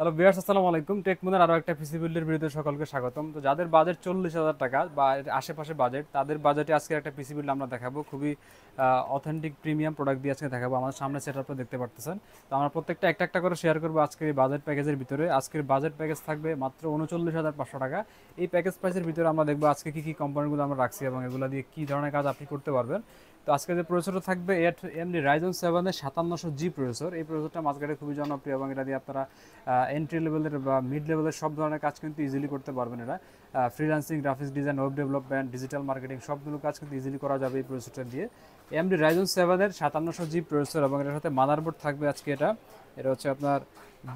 Hello viewers, আসসালামু আলাইকুম। টেকমোনের আরো একটা পিসি বিল্ডের ভিডিওতে সকলকে স্বাগতম। তো যাদের বাজেট 40,000 টাকা বা এর আশেপাশে বাজেট, তাদের বাজেটে আজকে একটা পিসি বিল্ড আমরা দেখাবো। খুবই অথেন্টিক প্রিমিয়াম প্রোডাক্ট দিয়ে আজকে দেখাবো। আমাদের সামনে সেটআপটা দেখতে পারতেছেন। তো আমরা প্রত্যেকটা একটা একটা করে শেয়ার করবো আজকের এই বাজেট প্যাকেজের ভিতরে। আজকের বাজেট প্যাকেজ থাকবে মাত্র 39,500 টাকা। এই প্যাকেজ প্রাইসের ভিতরে আমরা দেখবো আজকে কি কি কম্পোনেন্টগুলো আমরা রাখছি এবং এগুলো দিয়ে কি ধরনের কাজ আপনি করতে পারবেন। তো আজকে যে প্রসেসরটা থাকবে AMD Ryzen 7 এর 5700G প্রসেসর। এই প্রসেসরটা মার্কেটে খুবই জনপ্রিয় এবং এটা দিয়ে আপনারা এন্ট্রি লেভেলের বা মিড লেভেলের সব ধরনের কাজ কিন্তু ইজিলি করতে পারবেন। এটা freelancing, graphics design, web development, digital marketing সবগুলো কাজ কিন্তু ইজিলি করা যাবে এই প্রসেসরটা দিয়ে। AMD Ryzen 7 এর 5700G প্রসেসর এবং এটার সাথে মাদারবোর্ড থাকবে আজকে। এটা হচ্ছে আপনার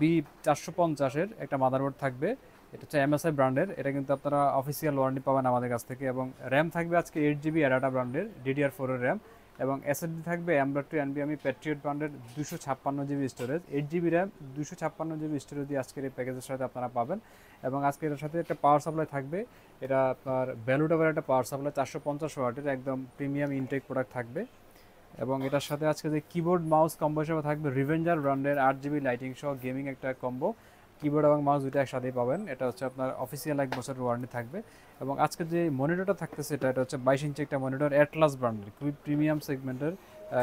B450 এর একটা মাদারবোর্ড থাকবে। এটা হচ্ছে MSI ব্র্যান্ডের। এটা কিন্তু আপনারা অফিসিয়াল ওয়ারেন্টি পাবেন আমাদের কাছ থেকে। এবং র্যাম থাকবে আজকে 8GB অ্যাডাটা ব্র্যান্ডের DDR4 এর র্যাম। এবং এসএসডি থাকবে M.2 NVMe প্যাট্রিয়ট ব্র্যান্ডের 256GB storage, 8GB RAM, 256GB storage দিয়ে আজকের এই প্যাকেজের সাথে আপনারা পাবেন। এবং আজকে এটার সাথে একটা পাওয়ার সাপ্লাই থাকবে। এটা আপনার ভ্যালুডেবল একটা পাওয়ার সাপ্লাই 450 ওয়াটের একদম প্রিমিয়াম ইনটেক প্রোডাক্ট থাকবে। এবং এটার সাথে আজকে যে কিবোর্ড মাউস কম্বো হিসেবে থাকবে রিভেঞ্জার ব্র্যান্ডের 8GB লাইটিং সহ গেমিং একটা কম্বো। কিবোর্ড এবং মাউস দুটো একসাথেই পাবেন। এটা হচ্ছে আপনার অফিসিয়াল 1 বছরের ওয়ারেন্টি থাকবে। এবং আজকে যে মনিটরটা থাকতেছে এটা হচ্ছে 22 ইঞ্চি একটা মনিটর, অ্যাটলাস ব্র্যান্ডের খুবই প্রিমিয়াম সেগমেন্টের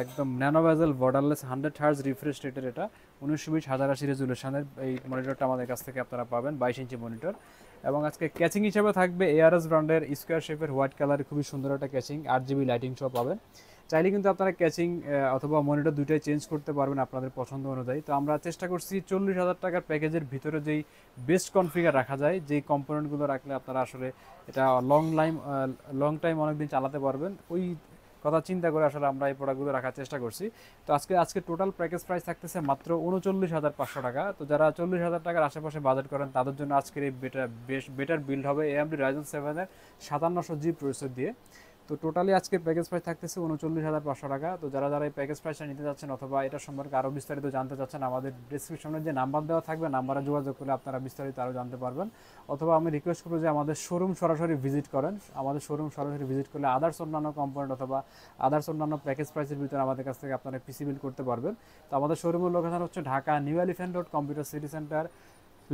একদম ন্যানো বেজেল বর্ডারলেস 100 Hz রিফ্রেশ রেটের। এটা 1920 1080 রেজুলেশনের এই মনিটরটা আমাদের কাছ থেকে আপনারা পাবেন, 22 ইঞ্চি মনিটর। এবং আজকে ক্যাচিং হিসেবে থাকবে ARS ব্র্যান্ডের স্কোয়ার শেপের হোয়াইট কালারের খুবই সুন্দর একটা ক্যাচিং, 8GB লাইটিং সহ পাবেন। চাইলে কিন্তু আপনারা ক্যাচিং অথবা মনিটর দুইটাই চেঞ্জ করতে পারবেন আপনাদের পছন্দ অনুযায়ী। তো আমরা চেষ্টা করছি 40,000 টাকার প্যাকেজের ভিতরে যেই বেস্ট কনফিগার রাখা যায়, যেই কম্পোনেন্টগুলো রাখলে আপনারা আসলে এটা লং টাইম অনেকদিন চালাতে পারবেন, ওই কথা চিন্তা করে আসলে আমরা এই প্রোডাক্টগুলো রাখার চেষ্টা করছি। তো আজকে টোটাল প্যাকেজ প্রাইস থাকতেছে মাত্র 39,500 টাকা। তো যারা 40,000 টাকার আশেপাশে বাজেট করেন তাদের জন্য আজকের এই বেটার বিল্ড হবে AMD Ryzen 7 এর 5700G প্রসেসর দিয়ে। তো টোটালি আজকে প্যাকেজ প্রাইস থাকতেছে 39,500 টাকা। তো যারা যারা এই প্যাকেজ প্রাইসটা নিতে যাচ্ছেন অথবা এটা সম্পর্কে আরও বিস্তারিত জানতে চাচ্ছেন, আমাদের ডিসক্রিপশনে যে নাম্বার দেওয়া থাকবে নাম্বারে যোগাযোগ করলে আপনারা বিস্তারিত আরও জানতে পারবেন। অথবা আমি রিকোয়েস্ট করবো যে আমাদের শোরুম সরাসরি ভিজিট করেন। আমাদের শোরুম সরাসরি ভিজিট করলে আদার্স অন্যান্য কম্পোনেন্ট অথবা আদার্স অন্যান্য প্যাকেজ প্রাইসের ভিতরে আমাদের কাছ থেকে আপনারা পিসি বিল করতে পারবেন। তো আমাদের শোরুমের লোকেশন হচ্ছে Dhaka new elephant road computer city centre,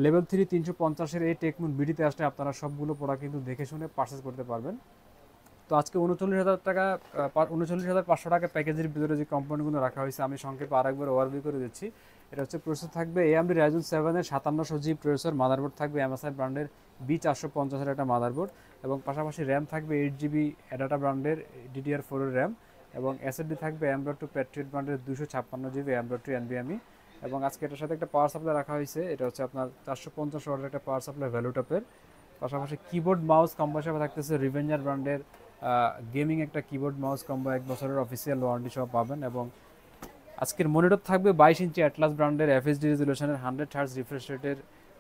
level 3 350-এর এই টেকমুন বিডিতে আসলে আপনারা সবগুলো প্রোডাক্ট কিন্তু দেখে শুনে পারচেস করতে পারবেন। তো আজকে 39,500 টাকা প্যাকেজের ভিতরে যে কম্পোনেন্টগুলো রাখা হয়েছে আমি সংক্ষেপে আরেকবার ওভারভিউ করে দিচ্ছি। এটা হচ্ছে প্রসেসর থাকবে AMD Ryzen 7 এর 5700G প্রসেসর, মাদারবোর্ড থাকবে MSI ব্র্যান্ডের B450 এর একটা মাদারবোর্ড। এবং পাশাপাশি র্যাম থাকবে 8GB অ্যাডাটা ব্র্যান্ডের DDR4 এর র্যাম। এবং এসএসডি থাকবে M.2 প্যাট্রিয়ট ব্র্যান্ডের 256GB M.2 NVMe। এবং আজকে এটার সাথে একটা পাওয়ার সাপ্লাই রাখা হয়েছে। এটা হচ্ছে আপনার 450 ওয়াটের একটা পাওয়ার সাপ্লাই ভ্যালুটপের। পাশাপাশি কিবোর্ড মাউস কম্বো হিসেবে থাকতেছে রিভেঞ্জার ব্র্যান্ডের গেমিং একটা কিবোর্ড মাউস কম্বো, 1 বছরের অফিসিয়াল ওয়ারেন্টি সহ পাবেন। এবং আজকের মনিটর থাকবে 22 ইঞ্চি অ্যাটলাস ব্র্যান্ডের FHD রেজুলেশনের 100 Hz রিফ্রেশ রেটের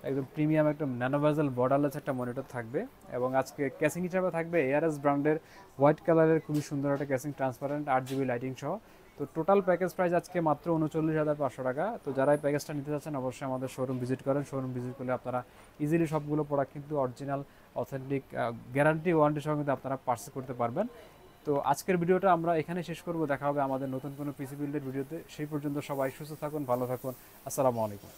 একদম প্রিমিয়াম একটা ন্যানোভেজেল বর্ডারলেস একটা মনিটর থাকবে। এবং আজকে ক্যাসিং হিসাবে থাকবে ARS ব্র্যান্ডের হোয়াইট কালারের খুবই সুন্দর একটা ক্যাসিং, ট্রান্সপারেন্ট, 8GB লাইটিং সহ। তো টোটাল প্যাকেজ প্রাইস আজকে মাত্র 39,500 টাকা। তো যারা এই প্যাকেজটা নিতে চাচ্ছেন অবশ্যই আমাদের শোরুম ভিজিট করেন। শোরুম ভিজিট করলে আপনারা ইজিলি সবগুলো প্রোডাক্ট কিন্তু অরিজিনাল অথেন্টিক গ্যারান্টি ওয়ারেন্টি সহ কিন্তু আপনারা পার্চেস করতে পারবেন। তো আজকের ভিডিওটা আমরা এখানে শেষ করব। দেখা হবে আমাদের নতুন কোনো পিসি বিল্ডের ভিডিওতে। সেই পর্যন্ত সবাই সুস্থ থাকুন, ভালো থাকুন। আসসালামু আলাইকুম।